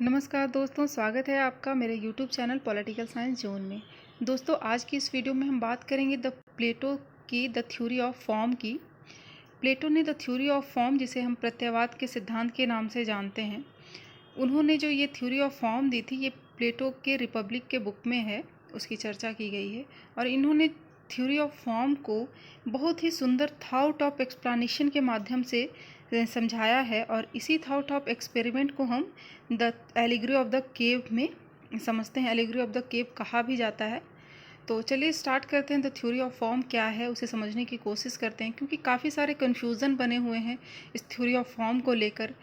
नमस्कार दोस्तों, स्वागत है आपका मेरे YouTube channel political science zone में। दोस्तों, आज की इस वीडियो में हम बात करेंगे प्लेटो की द थ्योरी ऑफ फॉर्म की। प्लेटो ने द थ्योरी ऑफ फॉर्म, जिसे हम प्रत्ययवाद के सिद्धांत के नाम से जानते हैं, उन्होंने जो ये थ्योरी ऑफ फॉर्म दी थी, ये प्लेटो के रिपब्लिक के बुक में है, उसकी चर्चा की गई है। और इन्होंने थ्योरी ऑफ फॉर्म को बहुत ही सुंदर थॉट ऑफ एक्सप्लेनेशन के माध्यम से समझाया है। और इसी थॉट ऑफ एक्सपेरिमेंट को हम the allegory of the cave में समझते हैं। एलिगरी ऑफ द केव कहा भी जाता है। तो चलिए स्टार्ट करते हैं। द थ्योरी ऑफ फॉर्म क्या है, उसे समझने की कोशिश करते हैं, क्योंकि काफ़ी सारे कन्फ्यूज़न बने हुए हैं इस थ्योरी ऑफ फॉर्म को लेकर।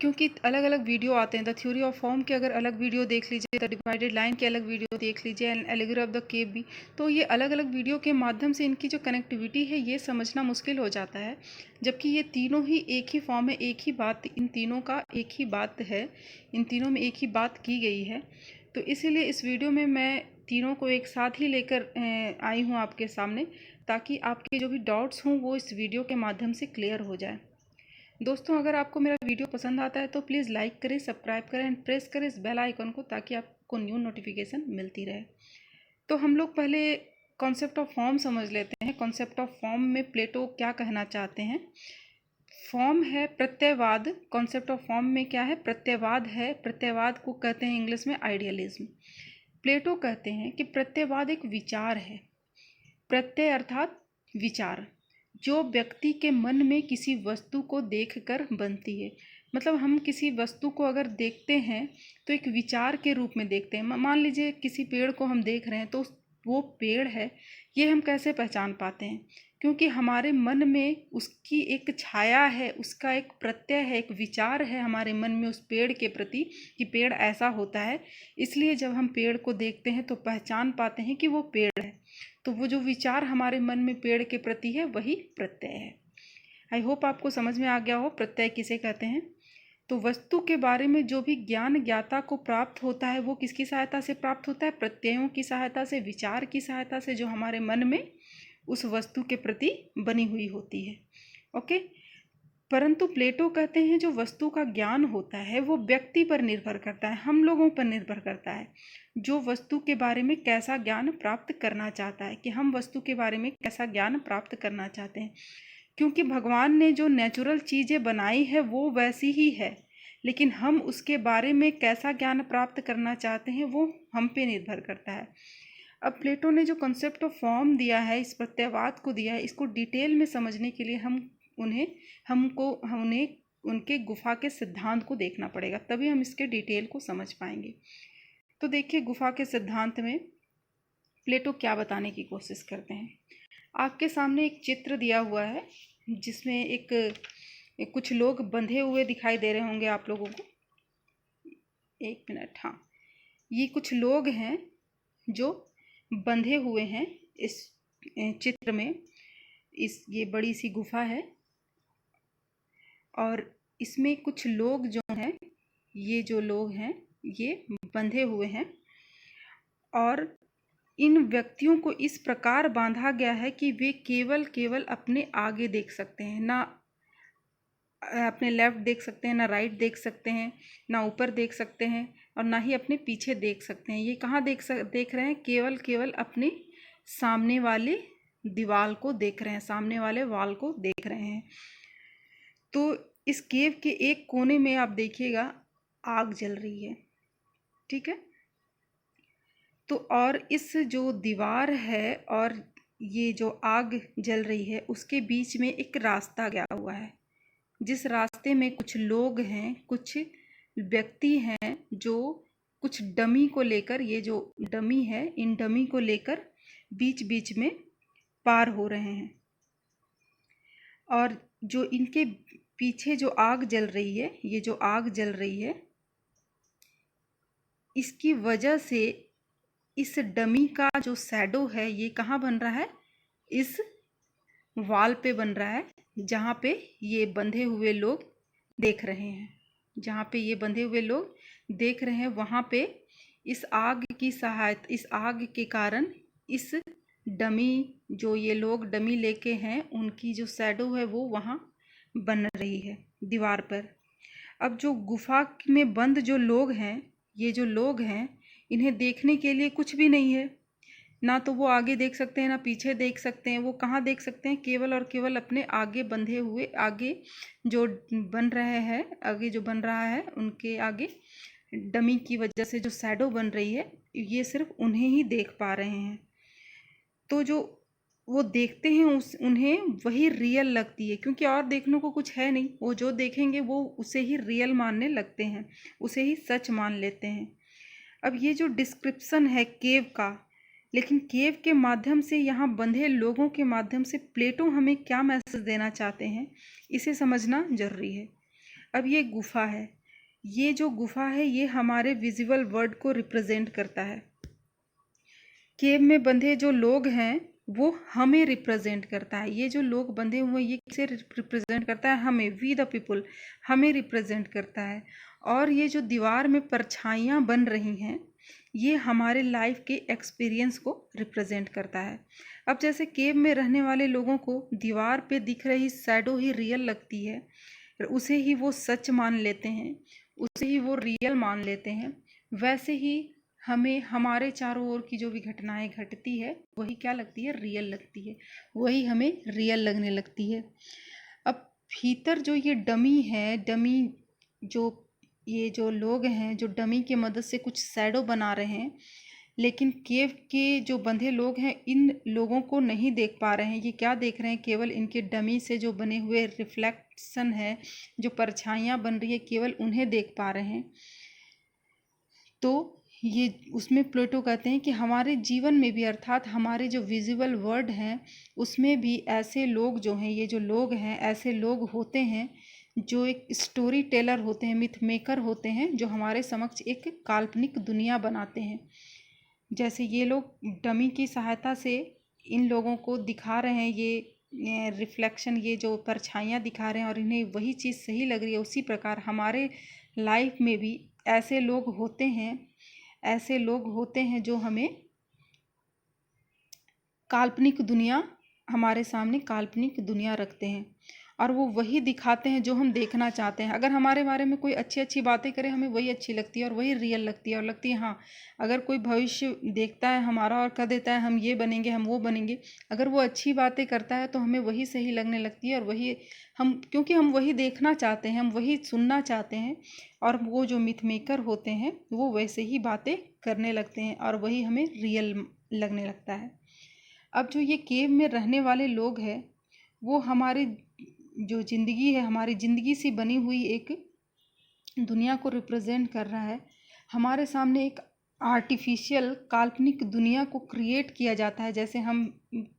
क्योंकि अलग अलग वीडियो आते हैं। द थ्योरी ऑफ फॉर्म के अगर अलग वीडियो देख लीजिए, द डिवाइडेड लाइन के अलग वीडियो देख लीजिए, and allegory of the cave भी, तो ये अलग अलग वीडियो के माध्यम से इनकी जो कनेक्टिविटी है ये समझना मुश्किल हो जाता है। जबकि ये तीनों ही एक ही फॉर्म है, एक ही बात, इन तीनों का एक ही बात है, इन तीनों में एक ही बात की गई है। तो इसीलिए इस वीडियो में मैं तीनों को एक साथ ही लेकर आई हूँ आपके सामने, ताकि आपके जो भी डाउट्स हों वो इस वीडियो के माध्यम से क्लियर हो जाए। दोस्तों, अगर आपको मेरा वीडियो पसंद आता है तो प्लीज़ लाइक करें, सब्सक्राइब करें एंड प्रेस करें इस बेल आइकन को, ताकि आपको न्यू नोटिफिकेशन मिलती रहे। तो हम लोग पहले कॉन्सेप्ट ऑफ फॉर्म समझ लेते हैं। कॉन्सेप्ट ऑफ फॉर्म में प्लेटो क्या कहना चाहते हैं। फॉर्म है प्रत्ययवाद। कॉन्सेप्ट ऑफ फॉर्म में क्या है? प्रत्ययवाद है। प्रत्ययवाद को कहते हैं इंग्लिश में आइडियलिज्म। प्लेटो कहते हैं कि प्रत्ययवाद एक विचार है। प्रत्यय अर्थात विचार, जो व्यक्ति के मन में किसी वस्तु को देखकर बनती है। मतलब हम किसी वस्तु को अगर देखते हैं तो एक विचार के रूप में देखते हैं। मान लीजिए किसी पेड़ को हम देख रहे हैं, तो वो पेड़ है, ये हम कैसे पहचान पाते हैं? क्योंकि हमारे मन में उसकी एक छाया है, उसका एक प्रत्यय है, एक विचार है हमारे मन में उस पेड़ के प्रति कि पेड़ ऐसा होता है। इसलिए जब हम पेड़ को देखते हैं तो पहचान पाते हैं कि वो पेड़ है। तो वो जो विचार हमारे मन में पेड़ के प्रति है वही प्रत्यय है। आई होप आपको समझ में आ गया हो प्रत्यय किसे कहते हैं। तो वस्तु के बारे में जो भी ज्ञान ज्ञाता को प्राप्त होता है वो किसकी सहायता से प्राप्त होता है? प्रत्ययों की सहायता से, विचार की सहायता से, जो हमारे मन में उस वस्तु के प्रति बनी हुई होती है। ओके। परंतु प्लेटो कहते हैं जो वस्तु का ज्ञान होता है वो व्यक्ति पर निर्भर करता है, हम लोगों पर निर्भर करता है, जो वस्तु के बारे में कैसा ज्ञान प्राप्त करना चाहता है, कि हम वस्तु के बारे में कैसा ज्ञान प्राप्त करना चाहते हैं। क्योंकि भगवान ने जो नेचुरल चीज़ें बनाई है वो वैसी ही है, लेकिन हम उसके बारे में कैसा ज्ञान प्राप्त करना चाहते हैं वो हम पे निर्भर करता है। अब प्लेटो ने जो कॉन्सेप्ट ऑफ फॉर्म दिया है, इस प्रत्ययवाद को दिया है, इसको डिटेल में समझने के लिए उन्हें उनके गुफा के सिद्धांत को देखना पड़ेगा, तभी हम इसके डिटेल को समझ पाएंगे। तो देखिए, गुफा के सिद्धांत में प्लेटो क्या बताने की कोशिश करते हैं। आपके सामने एक चित्र दिया हुआ है जिसमें एक कुछ लोग बंधे हुए दिखाई दे रहे होंगे आप लोगों को। एक मिनट, हाँ, ये कुछ लोग हैं जो बंधे हुए हैं इस चित्र में। ये बड़ी सी गुफा है और इसमें कुछ लोग जो हैं, ये जो लोग हैं ये बंधे हुए हैं, और इन व्यक्तियों को इस प्रकार बांधा गया है कि वे केवल अपने आगे देख सकते हैं, ना अपने लेफ्ट देख सकते हैं, ना राइट देख सकते हैं, ना ऊपर देख सकते हैं, और ना ही अपने पीछे देख सकते हैं। ये कहाँ देख रहे हैं? केवल अपने सामने वाले दीवार को देख रहे हैं, सामने वाले वॉल को देख रहे हैं। तो इस केव के एक कोने में आप देखिएगा आग जल रही है, ठीक है। तो और इस जो दीवार है और ये जो आग जल रही है उसके बीच में एक रास्ता गया हुआ है, जिस रास्ते में कुछ लोग हैं, कुछ व्यक्ति हैं जो कुछ डमी को लेकर, ये जो डमी है, इन डमी को लेकर बीच बीच में पार हो रहे हैं। और जो इनके पीछे जो आग जल रही है, ये जो आग जल रही है, इसकी वजह से इस डमी का जो शैडो है ये कहाँ बन रहा है? इस वॉल पे बन रहा है, जहाँ पे ये बंधे हुए लोग देख रहे हैं। जहाँ पे ये बंधे हुए लोग देख रहे हैं वहाँ पे इस आग की सहायता, इस आग के कारण इस डमी, जो ये लोग डमी लेके हैं, उनकी जो शैडो है वो वहाँ बन रही है दीवार पर। अब जो गुफा में बंद जो लोग हैं, ये जो लोग हैं, इन्हें देखने के लिए कुछ भी नहीं है। ना तो वो आगे देख सकते हैं, ना पीछे देख सकते हैं। वो कहाँ देख सकते हैं? केवल और केवल अपने आगे बंधे हुए, आगे जो बन रहे हैं, आगे जो बन रहा है उनके आगे डमी की वजह से जो शैडो बन रही है, ये सिर्फ उन्हें ही देख पा रहे हैं। तो जो वो देखते हैं उन्हें वही रियल लगती है, क्योंकि और देखने को कुछ है नहीं। वो जो देखेंगे वो उसे ही रियल मानने लगते हैं, उसे ही सच मान लेते हैं। अब ये जो डिस्क्रिप्शन है केव का, लेकिन केव के माध्यम से, यहाँ बंधे लोगों के माध्यम से प्लेटो हमें क्या मैसेज देना चाहते हैं, इसे समझना जरूरी है। अब ये गुफा है, ये जो गुफा है ये हमारे विजुअल वर्ल्ड को रिप्रेजेंट करता है। केव में बंधे जो लोग हैं वो हमें रिप्रेजेंट करता है। ये जो लोग बंधे हुए ये किसे रिप्रेजेंट करता है? हमें, वी द पीपल, हमें रिप्रेजेंट करता है। और ये जो दीवार में परछाइयाँ बन रही हैं, ये हमारे लाइफ के एक्सपीरियंस को रिप्रेजेंट करता है। अब जैसे केव में रहने वाले लोगों को दीवार पे दिख रही शैडो ही रियल लगती है, उसे ही वो सच मान लेते हैं, उसे ही वो रियल मान लेते हैं। वैसे ही हमें हमारे चारों ओर की जो भी घटनाएं घटती है वही क्या लगती है? रियल लगती है, वही हमें रियल लगने लगती है। अब भीतर जो ये डमी है, डमी जो ये जो लोग हैं जो डमी की मदद से कुछ शैडो बना रहे हैं, लेकिन केव के जो बंधे लोग हैं इन लोगों को नहीं देख पा रहे हैं। ये क्या देख रहे हैं? केवल इनके डमी से जो बने हुए रिफ्लेक्शन है, जो परछाइयाँ बन रही है, केवल उन्हें देख पा रहे हैं। तो ये उसमें प्लेटो कहते हैं कि हमारे जीवन में भी, अर्थात हमारे जो विजुअल वर्ल्ड हैं उसमें भी ऐसे लोग जो हैं, ये जो लोग हैं ऐसे लोग होते हैं जो एक स्टोरी टेलर होते हैं, मिथ मेकर होते हैं, जो हमारे समक्ष एक काल्पनिक दुनिया बनाते हैं। जैसे ये लोग डमी की सहायता से इन लोगों को दिखा रहे हैं, ये रिफ्लेक्शन, ये जो परछाइयाँ दिखा रहे हैं और इन्हें वही चीज़ सही लग रही है। उसी प्रकार हमारे लाइफ में भी ऐसे लोग होते हैं, ऐसे लोग होते हैं जो हमें काल्पनिक दुनिया, हमारे सामने काल्पनिक दुनिया रखते हैं और वो वही दिखाते हैं जो हम देखना चाहते हैं। अगर हमारे बारे में कोई अच्छी अच्छी बातें करे, हमें वही अच्छी लगती है और वही रियल लगती है, और लगती है हाँ, अगर कोई भविष्य देखता है हमारा और कह देता है हम ये बनेंगे, हम वो बनेंगे, अगर वो अच्छी बातें करता है तो हमें वही सही लगने लगती है और वही हम, क्योंकि हम वही देखना चाहते हैं, हम वही सुनना चाहते हैं। और वो जो मिथ मेकर होते हैं वो वैसे ही बातें करने लगते हैं और वही हमें रियल लगने लगता है। अब जो ये केव में रहने वाले लोग हैं वो हमारी जो ज़िंदगी है, हमारी ज़िंदगी से बनी हुई एक दुनिया को रिप्रेजेंट कर रहा है। हमारे सामने एक आर्टिफिशियल काल्पनिक दुनिया को क्रिएट किया जाता है। जैसे हम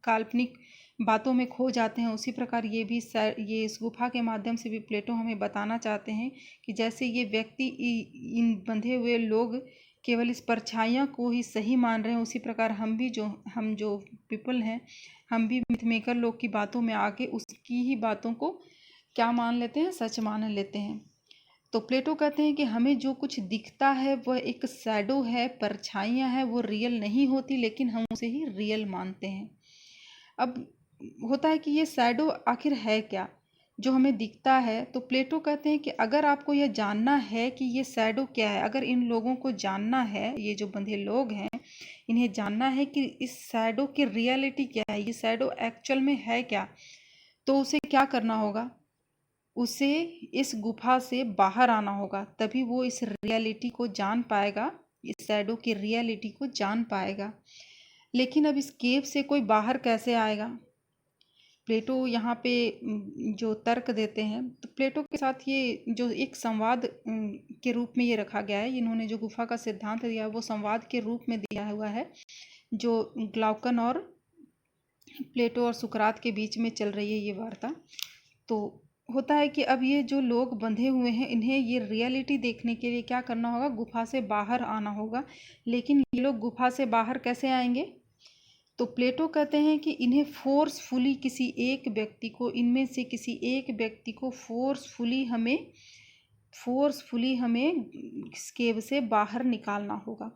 काल्पनिक बातों में खो जाते हैं, उसी प्रकार ये इस गुफा के माध्यम से भी प्लेटो हमें बताना चाहते हैं कि जैसे ये व्यक्ति, इन बंधे हुए लोग केवल इस परछाइयाँ को ही सही मान रहे हैं, उसी प्रकार हम जो पीपल हैं, हम भी मिथ मेकर लोग की बातों में आके उसकी ही बातों को क्या मान लेते हैं? सच मान लेते हैं। तो प्लेटो कहते हैं कि हमें जो कुछ दिखता है वह एक शैडो है, परछाइयाँ हैं, वो रियल नहीं होती, लेकिन हम उसे ही रियल मानते हैं। अब होता है कि ये शैडो आखिर है क्या जो हमें दिखता है? तो प्लेटो कहते हैं कि अगर आपको यह जानना है कि ये शैडो क्या है, अगर इन लोगों को जानना है, ये जो बंधे लोग हैं इन्हें जानना है कि इस शैडो की रियलिटी क्या है, ये शैडो एक्चुअल में है क्या, तो उसे क्या करना होगा? उसे इस गुफा से बाहर आना होगा, तभी वो इस रियलिटी को जान पाएगा, इस शैडो की रियलिटी को जान पाएगा। लेकिन अब इस केव से कोई बाहर कैसे आएगा? प्लेटो यहाँ पे जो तर्क देते हैं, तो प्लेटो के साथ ये जो एक संवाद के रूप में ये रखा गया है। इन्होंने जो गुफा का सिद्धांत दिया है वो संवाद के रूप में दिया हुआ है, जो ग्लाउकन और प्लेटो और सुकरात के बीच में चल रही है ये वार्ता। तो होता है कि अब ये जो लोग बंधे हुए हैं इन्हें ये रियलिटी देखने के लिए क्या करना होगा? गुफा से बाहर आना होगा। लेकिन ये लोग गुफा से बाहर कैसे आएंगे? तो प्लेटो कहते हैं कि इन्हें फोर्सफुली किसी एक व्यक्ति को, इनमें से किसी एक व्यक्ति को फोर्सफुली हमें इस केव से बाहर निकालना होगा।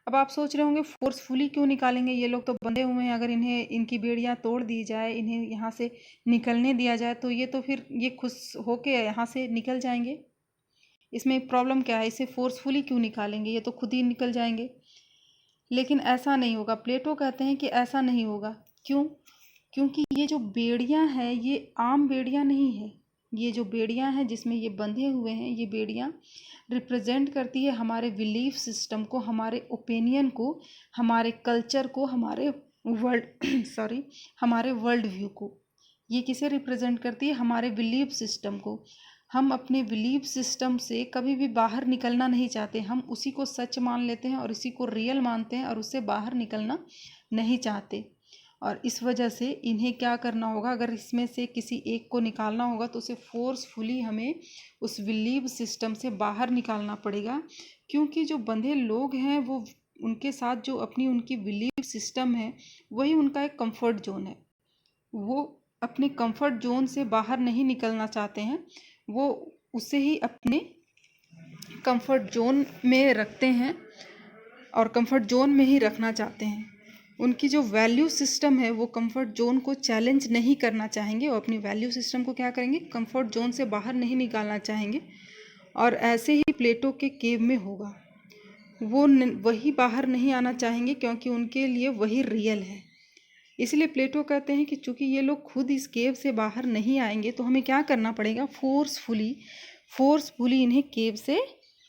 अब आप सोच रहे होंगे फोर्सफुली क्यों निकालेंगे? ये लोग तो बंधे हुए हैं, अगर इन्हें इनकी बेड़ियां तोड़ दी जाए, इन्हें यहाँ से निकलने दिया जाए तो ये तो फिर ये खुश होके यहाँ से निकल जाएंगे। इसमें प्रॉब्लम क्या है, इसे फोर्सफुली क्यों निकालेंगे, ये तो खुद ही निकल जाएंगे। लेकिन ऐसा नहीं होगा, प्लेटो कहते हैं कि ऐसा नहीं होगा। क्यों? क्योंकि ये जो बेड़ियाँ हैं ये आम बेड़ियाँ नहीं है। ये जो बेड़ियाँ हैं जिसमें ये बंधे हुए हैं, ये बेड़ियाँ रिप्रेजेंट करती है हमारे बिलीफ सिस्टम को, हमारे ओपिनियन को, हमारे कल्चर को, हमारे वर्ल्ड हमारे वर्ल्ड व्यू को। ये किसे रिप्रेजेंट करती है? हमारे बिलीफ सिस्टम को। हम अपने बिलीफ सिस्टम से कभी भी बाहर निकलना नहीं चाहते, हम उसी को सच मान लेते हैं और इसी को रियल मानते हैं और उससे बाहर निकलना नहीं चाहते। और इस वजह से इन्हें क्या करना होगा, अगर इसमें से किसी एक को निकालना होगा तो उसे फोर्सफुली हमें उस बिलीव सिस्टम से बाहर निकालना पड़ेगा। क्योंकि जो बंधे लोग हैं वो, उनके साथ जो उनकी बिलीव सिस्टम है वही उनका एक कंफर्ट जोन है। वो अपने कंफर्ट जोन से बाहर नहीं निकलना चाहते हैं, वो उसे ही अपने कंफर्ट जोन में रखते हैं और कंफर्ट जोन में ही रखना चाहते हैं। उनकी जो वैल्यू सिस्टम है वो कंफर्ट जोन को चैलेंज नहीं करना चाहेंगे, वो अपनी वैल्यू सिस्टम को क्या करेंगे, कंफर्ट जोन से बाहर नहीं निकालना चाहेंगे। और ऐसे ही प्लेटो के केव में होगा, वो वही बाहर नहीं आना चाहेंगे क्योंकि उनके लिए वही रियल है। इसलिए प्लेटो कहते हैं कि चूंकि ये लोग खुद इस केव से बाहर नहीं आएंगे तो हमें क्या करना पड़ेगा, फोर्सफुली इन्हें केव से,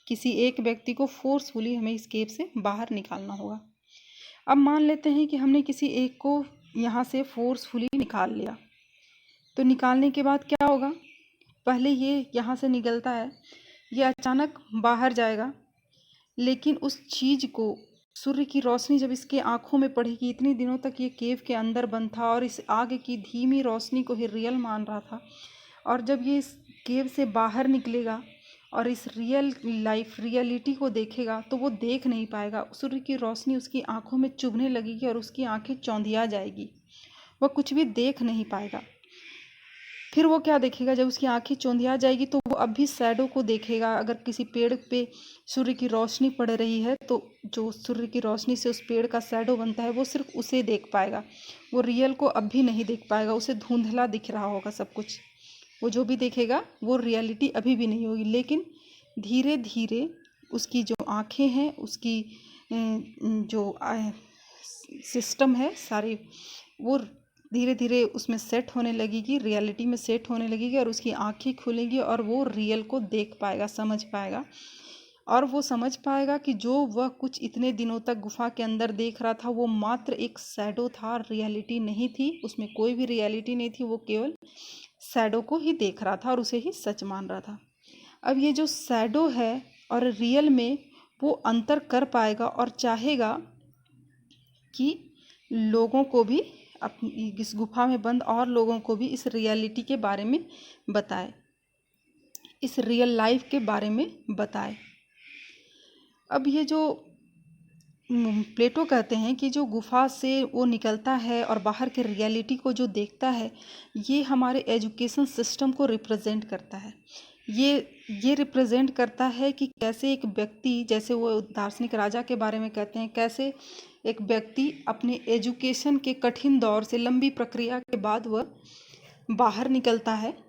किसी एक व्यक्ति को फोर्सफुली हमें इस केव से बाहर निकालना होगा। अब मान लेते हैं कि हमने किसी एक को यहाँ से फोर्सफुली निकाल लिया, तो निकालने के बाद क्या होगा, पहले ये यहाँ से निकलता है, ये अचानक बाहर जाएगा, लेकिन उस चीज़ को, सूर्य की रोशनी जब इसके आँखों में पड़ेगी, इतने दिनों तक ये केव के अंदर बंद था और इस आग की धीमी रोशनी को ही रियल मान रहा था, और जब ये इस केव से बाहर निकलेगा और इस रियलिटी को देखेगा तो वो देख नहीं पाएगा। सूर्य की रोशनी उसकी आंखों में चुभने लगेगी और उसकी आंखें चौंधिया जाएगी, वह कुछ भी देख नहीं पाएगा। फिर वो क्या देखेगा, जब उसकी आंखें चौंधिया जाएगी तो वो अब भी शैडो को देखेगा। अगर किसी पेड़ पे सूर्य की रोशनी पड़ रही है तो जो सूर्य की रोशनी से उस पेड़ का शैडो बनता है वो सिर्फ उसे देख पाएगा, वो रियल को अब भी नहीं देख पाएगा। उसे धुंधला दिख रहा होगा सब कुछ, वो जो भी देखेगा वो रियलिटी अभी भी नहीं होगी। लेकिन धीरे धीरे उसकी जो आँखें हैं, उसकी जो सिस्टम है सारी, वो धीरे धीरे उसमें सेट होने लगेगी, रियलिटी में सेट होने लगेगी और उसकी आँखें खुलेंगी और वो रियल को देख पाएगा, समझ पाएगा। और वो समझ पाएगा कि जो वह कुछ इतने दिनों तक गुफा के अंदर देख रहा था वो मात्र एक शैडो था, रियलिटी नहीं थी, उसमें कोई भी रियलिटी नहीं थी, वो केवल शैडो को ही देख रहा था और उसे ही सच मान रहा था। अब ये जो शैडो है और रियल में वो अंतर कर पाएगा और चाहेगा कि लोगों को भी, अपनी इस गुफा में बंद और लोगों को भी इस रियलिटी के बारे में बताए, इस रियल लाइफ के बारे में बताए। अब ये जो प्लेटो कहते हैं कि जो गुफा से वो निकलता है और बाहर के रियलिटी को जो देखता है, ये हमारे एजुकेशन सिस्टम को रिप्रेजेंट करता है। ये रिप्रेजेंट करता है कि कैसे एक व्यक्ति, जैसे वो दार्शनिक राजा के बारे में कहते हैं, कैसे एक व्यक्ति अपने एजुकेशन के कठिन दौर से, लंबी प्रक्रिया के बाद वह बाहर निकलता है,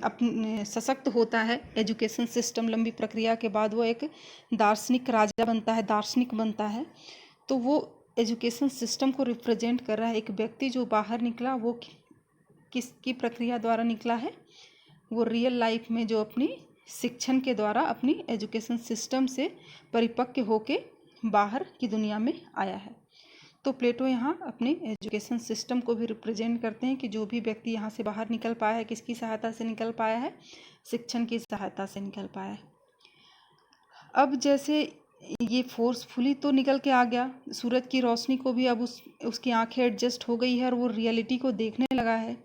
अपने सशक्त होता है। एजुकेशन सिस्टम लंबी प्रक्रिया के बाद वो एक दार्शनिक राजा बनता है, दार्शनिक बनता है। तो वो एजुकेशन सिस्टम को रिप्रेजेंट कर रहा है। एक व्यक्ति जो बाहर निकला वो किसकी प्रक्रिया द्वारा निकला है, वो रियल लाइफ में जो अपनी शिक्षण के द्वारा, अपनी एजुकेशन सिस्टम से परिपक्व होके बाहर की दुनिया में आया है। तो प्लेटो यहाँ अपने एजुकेशन सिस्टम को भी रिप्रेजेंट करते हैं कि जो भी व्यक्ति यहाँ से बाहर निकल पाया है, किसकी सहायता से निकल पाया है, शिक्षण की सहायता से निकल पाया है। अब जैसे ये फोर्सफुली तो निकल के आ गया, सूरज की रोशनी को भी अब उसकी आंखें एडजस्ट हो गई है और वो रियलिटी को देखने लगा है।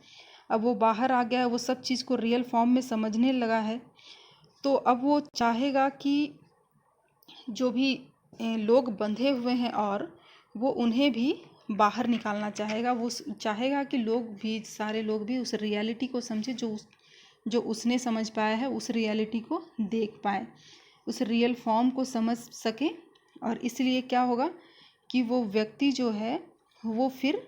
अब वो बाहर आ गया है, वो सब चीज़ को रियल फॉर्म में समझने लगा है। तो अब वो चाहेगा कि जो भी लोग बंधे हुए हैं और वो उन्हें भी बाहर निकालना चाहेगा। वो चाहेगा कि लोग भी, सारे लोग भी उस रियलिटी को समझे जो उसने समझ पाया है, उस रियलिटी को देख पाए, उस रियल फॉर्म को समझ सके। और इसलिए क्या होगा कि वो व्यक्ति जो है वो फिर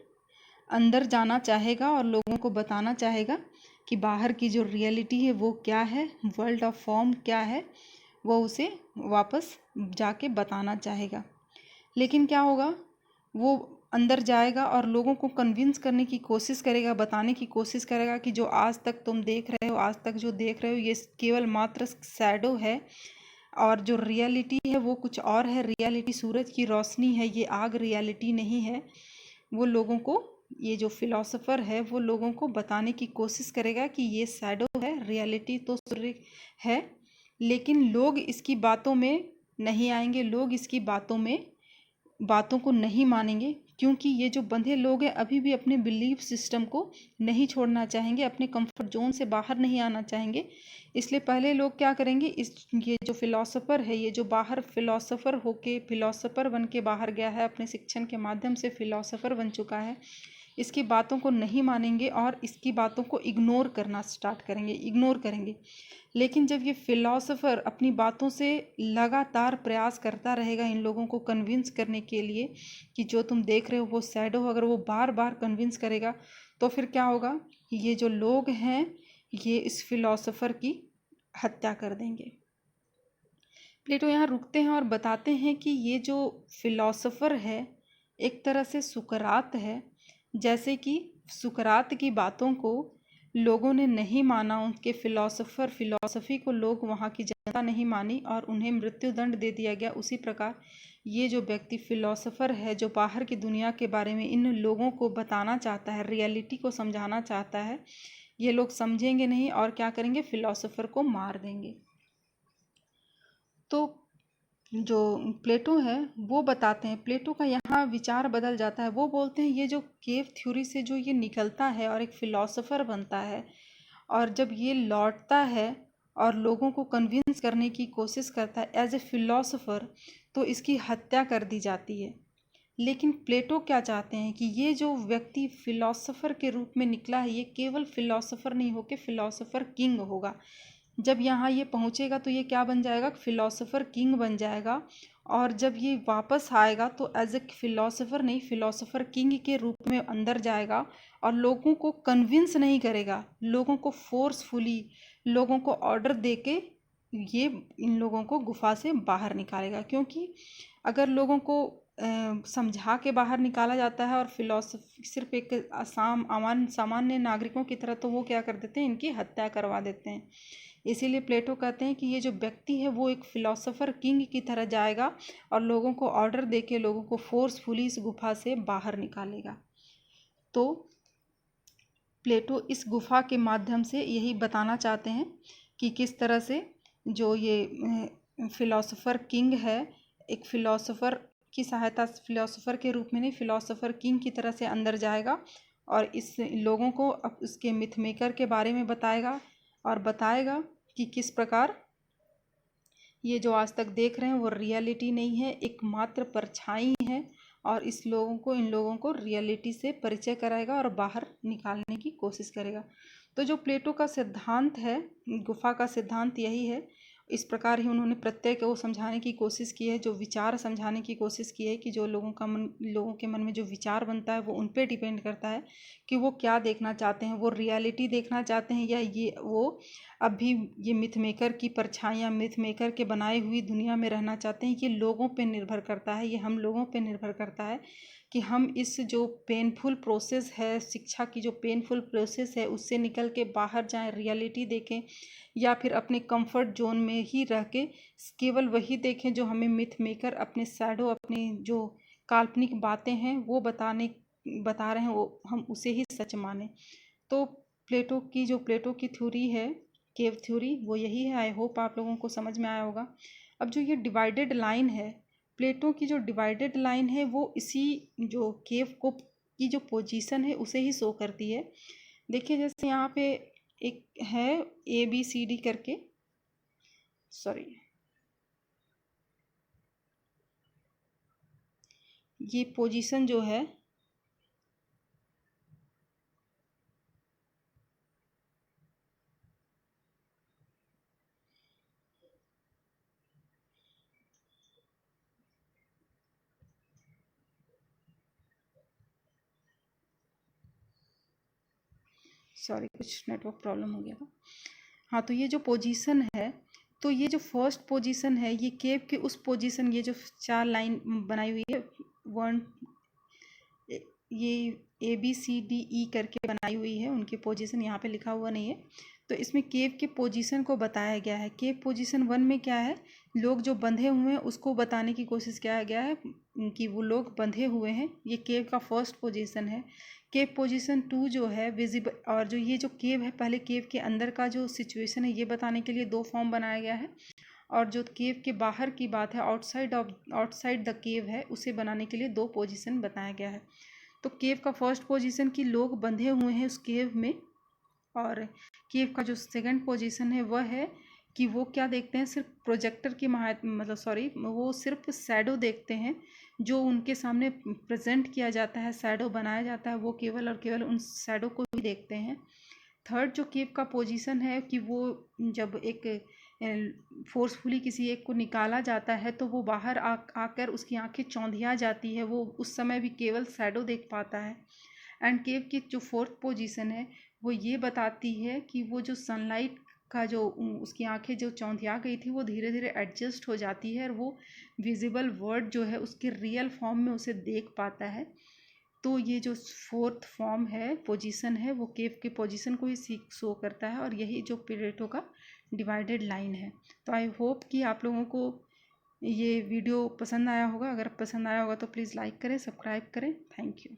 अंदर जाना चाहेगा और लोगों को बताना चाहेगा कि बाहर की जो रियलिटी है वो क्या है, वर्ल्ड ऑफ फॉर्म क्या है, वो उसे वापस जाके बताना चाहेगा। लेकिन क्या होगा, वो अंदर जाएगा और लोगों को कन्विंस करने की कोशिश करेगा, बताने की कोशिश करेगा कि जो आज तक तुम देख रहे हो, आज तक जो देख रहे हो, ये केवल मात्र शैडो है और जो रियलिटी है वो कुछ और है। रियलिटी सूरज की रोशनी है, ये आग रियलिटी नहीं है। वो लोगों को, ये जो फिलोसोफर है वो लोगों को बताने की कोशिश करेगा कि ये शैडो है, रियलिटी तो सूर्य है। लेकिन लोग इसकी बातों में नहीं आएंगे, लोग इसकी बातों को नहीं मानेंगे, क्योंकि ये जो बंधे लोग हैं अभी भी अपने बिलीफ सिस्टम को नहीं छोड़ना चाहेंगे, अपने कंफर्ट जोन से बाहर नहीं आना चाहेंगे। इसलिए पहले लोग क्या करेंगे, ये जो फिलोसोफर है, ये जो बाहर फिलोसोफर होके फिलोसोफर बन के बाहर गया है, अपने शिक्षण के माध्यम से फिलोसोफर बन चुका है, इसकी बातों को नहीं मानेंगे और इसकी बातों को इग्नोर करना स्टार्ट करेंगे, इग्नोर करेंगे। लेकिन जब ये फिलोसोफर अपनी बातों से लगातार प्रयास करता रहेगा इन लोगों को कन्विंस करने के लिए कि जो तुम देख रहे हो वो शैडो, अगर वो बार बार कन्विंस करेगा तो फिर क्या होगा, ये जो लोग हैं ये इस फिलोसोफर की हत्या कर देंगे। प्लेटो यहाँ रुकते हैं और बताते हैं कि ये जो फिलोसोफर है एक तरह से सुकरात है। जैसे कि सुकरात की बातों को लोगों ने नहीं माना, उनके फिलॉसफी को लोग वहाँ की जनता नहीं मानी और उन्हें मृत्युदंड दे दिया गया। उसी प्रकार ये जो व्यक्ति फिलॉसफर है, जो बाहर की दुनिया के बारे में इन लोगों को बताना चाहता है, रियलिटी को समझाना चाहता है, ये लोग समझेंगे नहीं और क्या करेंगे, फिलॉसफर को मार देंगे। तो जो प्लेटो है वो बताते हैं, प्लेटो का यहाँ विचार बदल जाता है। वो बोलते हैं ये जो केव थ्योरी से जो ये निकलता है और एक फिलॉसफर बनता है और जब ये लौटता है और लोगों को कन्विंस करने की कोशिश करता है एज ए फिलॉसफर, तो इसकी हत्या कर दी जाती है। लेकिन प्लेटो क्या चाहते हैं कि ये जो व्यक्ति फिलॉसफर के रूप में निकला है ये केवल फिलॉसफर नहीं होकर फिलॉसफर किंग होगा। जब यहाँ ये पहुँचेगा तो ये क्या बन जाएगा, फिलॉसफर किंग बन जाएगा। और जब ये वापस आएगा तो एज ए फिलॉसफर नहीं, फिलॉसफर किंग के रूप में अंदर जाएगा और लोगों को कन्विंस नहीं करेगा, लोगों को फोर्सफुली, लोगों को ऑर्डर दे के ये इन लोगों को गुफा से बाहर निकालेगा। क्योंकि अगर लोगों को समझा के बाहर निकाला जाता है और फिलॉसफी सिर्फ एक सामान्य नागरिकों की तरह, तो वो क्या कर देते हैं, इनकी हत्या करवा देते हैं। इसीलिए प्लेटो कहते हैं कि ये जो व्यक्ति है वो एक फिलॉसफर किंग की तरह जाएगा और लोगों को ऑर्डर देके लोगों को फोर्सफुली इस गुफा से बाहर निकालेगा। तो प्लेटो इस गुफा के माध्यम से यही बताना चाहते हैं कि किस तरह से जो ये फिलॉसफर किंग है, एक फिलॉसफर की सहायता, फिलॉसफर के रूप में नहीं, फिलॉसफर किंग की तरह से अंदर जाएगा और इस लोगों को अब उसके मिथ मेकर के बारे में बताएगा और बताएगा कि किस प्रकार ये जो आज तक देख रहे हैं वो रियलिटी नहीं है, एकमात्र परछाई है। और इन लोगों को रियलिटी से परिचय कराएगा और बाहर निकालने की कोशिश करेगा। तो जो प्लेटो का सिद्धांत है, गुफा का सिद्धांत यही है। इस प्रकार ही उन्होंने प्रत्यय को समझाने की कोशिश की है, जो विचार समझाने की कोशिश की है कि जो लोगों के मन में जो विचार बनता है वो उन पे डिपेंड करता है कि वो क्या देखना चाहते हैं, वो रियलिटी देखना चाहते हैं या ये वो अभी ये मिथ मेकर की परछाइयाँ, मिथ मेकर के बनाई हुई दुनिया में रहना चाहते हैं। ये लोगों पे निर्भर करता है, ये हम लोगों पे निर्भर करता है कि हम इस जो पेनफुल प्रोसेस है, शिक्षा की जो पेनफुल प्रोसेस है, उससे निकल के बाहर जाएं, रियलिटी देखें, या फिर अपने कंफर्ट जोन में ही रह के केवल वही देखें जो हमें मिथ मेकर अपने शैडो, अपने जो काल्पनिक बातें हैं वो बता रहे हैं, वो हम उसे ही सच माने। तो प्लेटो की थ्योरी है, केव थ्योरी, वो यही है। आई होप आप लोगों को समझ में आया होगा। अब जो ये डिवाइडेड लाइन है, प्लेटो की जो डिवाइडेड लाइन है वो इसी जो केव को की जो पोजीशन है उसे ही शो करती है। देखिए जैसे यहाँ पे एक है ABCD करके, सॉरी, ये पोजीशन जो है सॉरी कुछ नेटवर्क प्रॉब्लम हो गया था। हाँ, तो ये जो पोजीशन है, तो ये जो फर्स्ट पोजीशन है ये केव के उस पोजीशन, ये जो 4 लाइन बनाई हुई है, 1 ये ABCDE करके बनाई हुई है, उनकी पोजीशन यहाँ पे लिखा हुआ नहीं है। तो इसमें केव के पोजीशन को बताया गया है। केव पोजीशन 1 में क्या है, लोग जो बंधे हुए हैं उसको बताने की कोशिश किया गया है कि वो लोग बंधे हुए हैं। ये केव का फर्स्ट पोजीशन है। केव पोजीशन 2 जो है विजिबल, और जो ये जो केव है, पहले केव के अंदर का जो सिचुएशन है ये बताने के लिए 2 फॉर्म बनाया गया है, और जो केव के बाहर की बात है, आउटसाइड द केव है, उसे बनाने के लिए 2 पोजीशन बताया गया है। तो केव का फर्स्ट पोजीशन कि लोग बंधे हुए हैं उस केव में, और केव का जो सेकंड पोजीशन है वह है कि वो क्या देखते हैं, सिर्फ प्रोजेक्टर की वो सिर्फ शैडो देखते हैं, जो उनके सामने प्रेजेंट किया जाता है, शैडो बनाया जाता है, वो केवल और केवल उन शैडो को ही देखते हैं। थर्ड जो केव का पोजीशन है कि वो जब एक फोर्सफुली किसी एक को निकाला जाता है तो वो बाहर आकर उसकी आंखें चौंधिया जाती है, वो उस समय भी केवल शैडो देख पाता है। एंड केव की जो फोर्थ पोजीशन है वो ये बताती है कि वो जो सनलाइट का जो उसकी आंखें जो चौंधिया गई थी वो धीरे धीरे एडजस्ट हो जाती है, और वो विजिबल वर्ड जो है उसके रियल फॉर्म में उसे देख पाता है। तो ये जो फोर्थ फॉर्म है, पोजीशन है, वो केव के पोजीशन को ही शो करता है, और यही जो पेरेटो का डिवाइडेड लाइन है। तो आई होप कि आप लोगों को ये वीडियो पसंद आया होगा। अगर पसंद आया होगा तो प्लीज़ लाइक करें, सब्सक्राइब करें। Thank you.